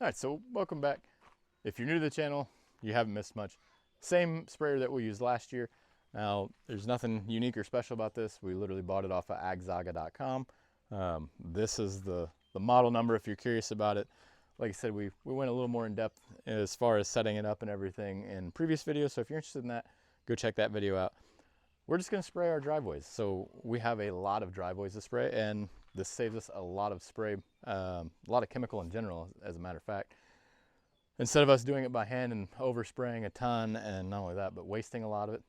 All right, so welcome back. If you're new to the channel, you haven't missed much. Same sprayer that we used last year. Now, there's nothing unique or special about this. We literally bought it off of agzaga.com. This is the model number if you're curious about it. Like I said, we went a little more in depth as far as setting it up and everything in previous videos. So if you're interested in that, go check that video out. We're just gonna spray our driveways. So we have a lot of driveways to spray, and this saves us a lot of spray, a lot of chemical in general, as a matter of fact. Instead of us doing it by hand and overspraying a ton, and not only that, but wasting a lot of it,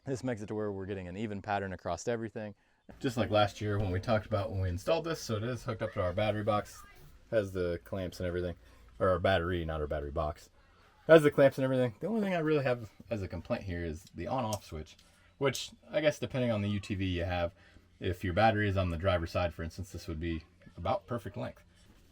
this makes it to where we're getting an even pattern across everything. Just like last year when we talked about when we installed this, so it is hooked up to our battery box, has the clamps and everything, or our battery, not our battery box. Has the clamps and everything. The only thing I really have as a complaint here is the on-off switch, which I guess depending on the UTV you have, if your battery is on the driver's side, for instance, this would be about perfect length.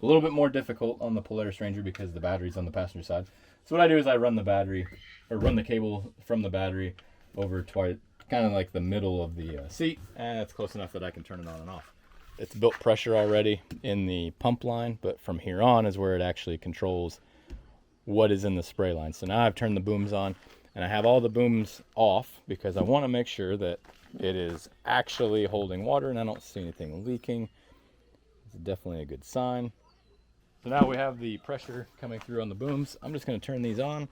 A little bit more difficult on the Polaris Ranger because the battery's on the passenger side. So what I do is I run the battery, or run the cable from the battery over to kind of like the middle of the seat, and it's close enough that I can turn it on and off. It's built pressure already in the pump line, but from here on is where it actually controls what is in the spray line. So now I've turned the booms on, and I have all the booms off because I want to make sure that it is actually holding water and I don't see anything leaking. It's definitely a good sign. So now we have the pressure coming through on the booms. I'm just going to turn these on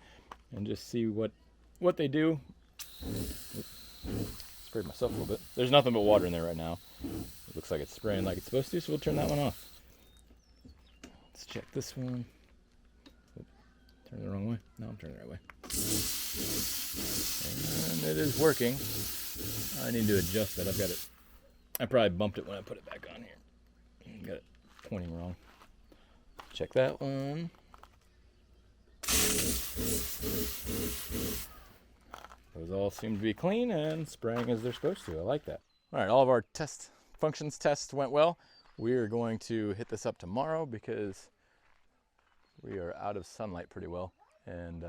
and just see what they do. Sprayed myself a little bit. There's nothing but water in there right now. It looks like it's spraying like it's supposed to, so we'll turn that one off. Let's check this one. Turn it the wrong way. No, I'm turning the right way. And it is working. I need to adjust that. I've got it. I probably bumped it when I put it back on here. Got it pointing wrong. Check that one. Those all seem to be clean and spraying as they're supposed to. I like that. All right, all of our tests went well. We are going to hit this up tomorrow because we are out of sunlight pretty well, and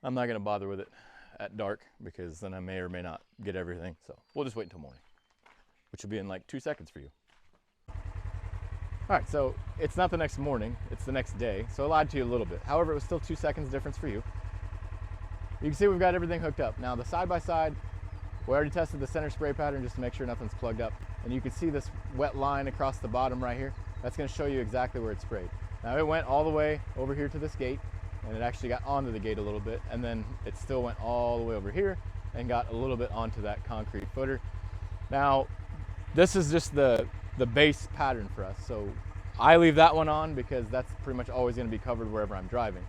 I'm not gonna bother with it at dark because then I may or may not get everything. So we'll just wait until morning, which will be in like 2 seconds for you. All right, so it's not the next morning, it's the next day. So I lied to you a little bit. However, it was still 2 seconds difference for you. You can see we've got everything hooked up. Now the side-by-side, we already tested the center spray pattern just to make sure nothing's plugged up. And you can see this wet line across the bottom right here. That's gonna show you exactly where it sprayed. Now it went all the way over here to this gate, and it actually got onto the gate a little bit, and then it still went all the way over here and got a little bit onto that concrete footer. Now, this is just the base pattern for us. So I leave that one on because that's pretty much always gonna be covered wherever I'm driving.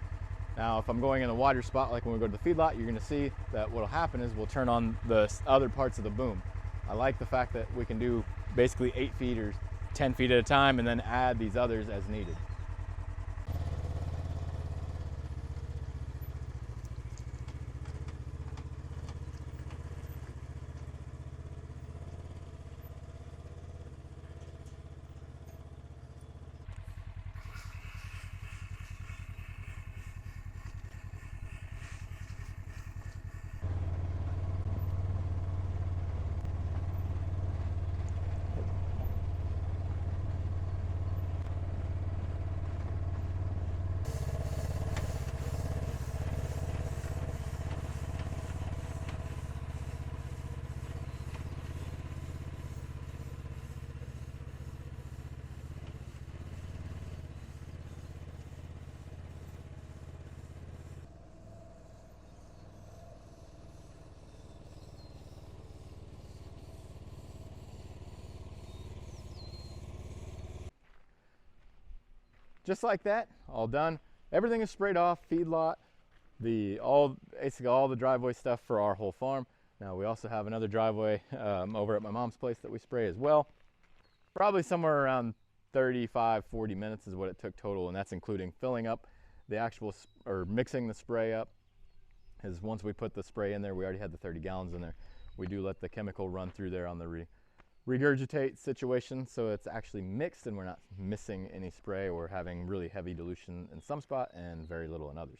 Now, if I'm going in a wider spot, like when we go to the feedlot, you're gonna see that what'll happen is we'll turn on the other parts of the boom. I like the fact that we can do basically 8 feet or 10 feet at a time and then add these others as needed. Just like that, all done. Everything is sprayed off, feedlot, basically all the driveway stuff for our whole farm. Now we also have another driveway over at my mom's place that we spray as well. Probably somewhere around 35-40 minutes is what it took total, and that's including filling up the actual, or mixing the spray up. Because once we put the spray in there, we already had the 30 gallons in there. We do let the chemical run through there on the regurgitate situation, so it's actually mixed and we're not missing any spray or having really heavy dilution in some spot and very little in others.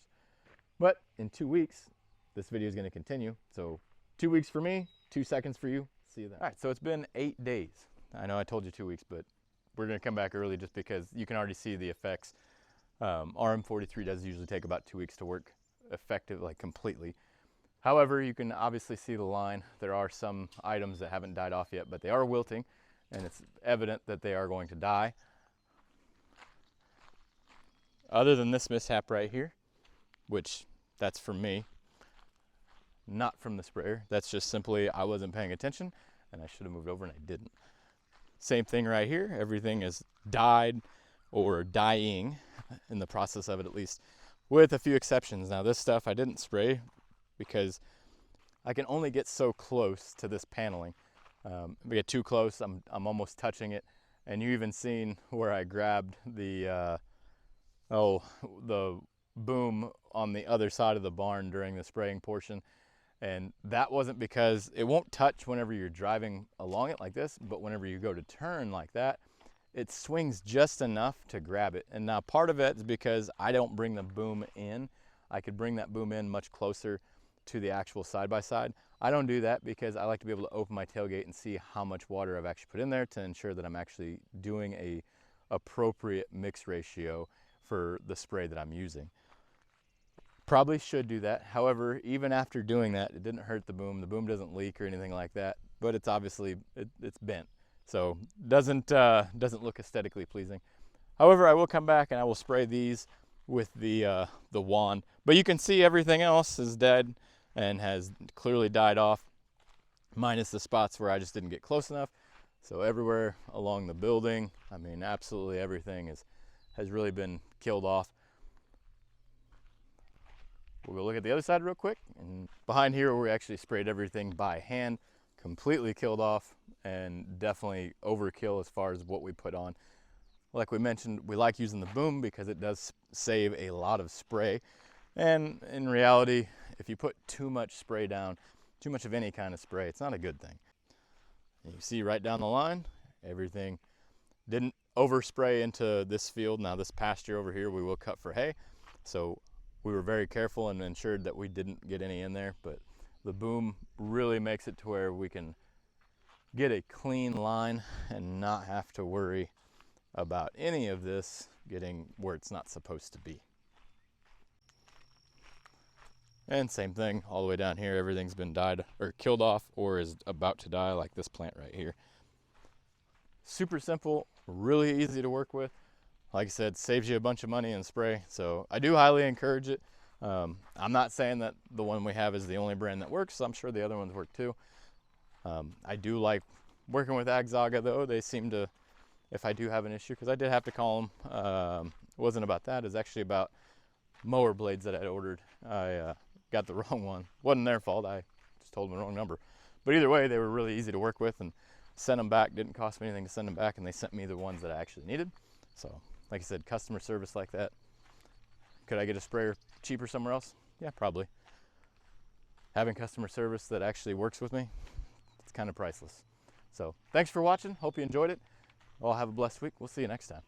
But in 2 weeks, this video is going to continue. So 2 weeks for me, 2 seconds for you. See you then. All right, so it's been 8 days. I know I told you 2 weeks, but we're going to come back early just because you can already see the effects RM43 does usually take about 2 weeks to work effective, like completely. However, you can obviously see the line. There are some items that haven't died off yet, but they are wilting, and it's evident that they are going to die. Other than this mishap right here, which that's from me, not from the sprayer. That's just simply I wasn't paying attention and I should have moved over and I didn't. Same thing right here. Everything is died or dying in the process of it, at least, with a few exceptions. Now this stuff I didn't spray because I can only get so close to this paneling. If I get too close, I'm almost touching it. And you even seen where I grabbed the the boom on the other side of the barn during the spraying portion. And that wasn't because it won't touch whenever you're driving along it like this, but whenever you go to turn like that, it swings just enough to grab it. And now part of it is because I don't bring the boom in. I could bring that boom in much closer to the actual side-by-side. I don't do that because I like to be able to open my tailgate and see how much water I've actually put in there to ensure that I'm actually doing a appropriate mix ratio for the spray that I'm using. Probably should do that. However, even after doing that, it didn't hurt the boom. The boom doesn't leak or anything like that, but it's obviously, it's bent. So doesn't look aesthetically pleasing. However, I will come back and I will spray these with the wand, but you can see everything else is dead and has clearly died off, minus the spots where I just didn't get close enough. So everywhere along the building, I mean, absolutely everything has really been killed off. We'll go look at the other side real quick. And behind here, we actually sprayed everything by hand, completely killed off, and definitely overkill as far as what we put on. Like we mentioned, we like using the boom because it does save a lot of spray. And in reality, if you put too much spray down, too much of any kind of spray, it's not a good thing. And you see right down the line, everything didn't overspray into this field. Now this pasture over here, we will cut for hay. So we were very careful and ensured that we didn't get any in there, but the boom really makes it to where we can get a clean line and not have to worry about any of this getting where it's not supposed to be. And same thing all the way down here, everything's been died or killed off or is about to die, like this plant right here. Super simple, really easy to work with. Like I said, saves you a bunch of money in spray, so I do highly encourage it. I'm not saying that the one we have is the only brand that works. I'm sure the other ones work too. I do like working with Agzaga though. They seem to, if I do have an issue, because I did have to call them. It wasn't about that. It was actually about mower blades that I ordered. I got the wrong one. Wasn't their fault. I just told them the wrong number. But either way, they were really easy to work with and sent them back. Didn't cost me anything to send them back, and they sent me the ones that I actually needed. So, like I said, customer service like that. Could I get a sprayer cheaper somewhere else? Yeah, probably. Having customer service that actually works with me, it's kind of priceless. So, thanks for watching. Hope you enjoyed it. All have a blessed week. We'll see you next time.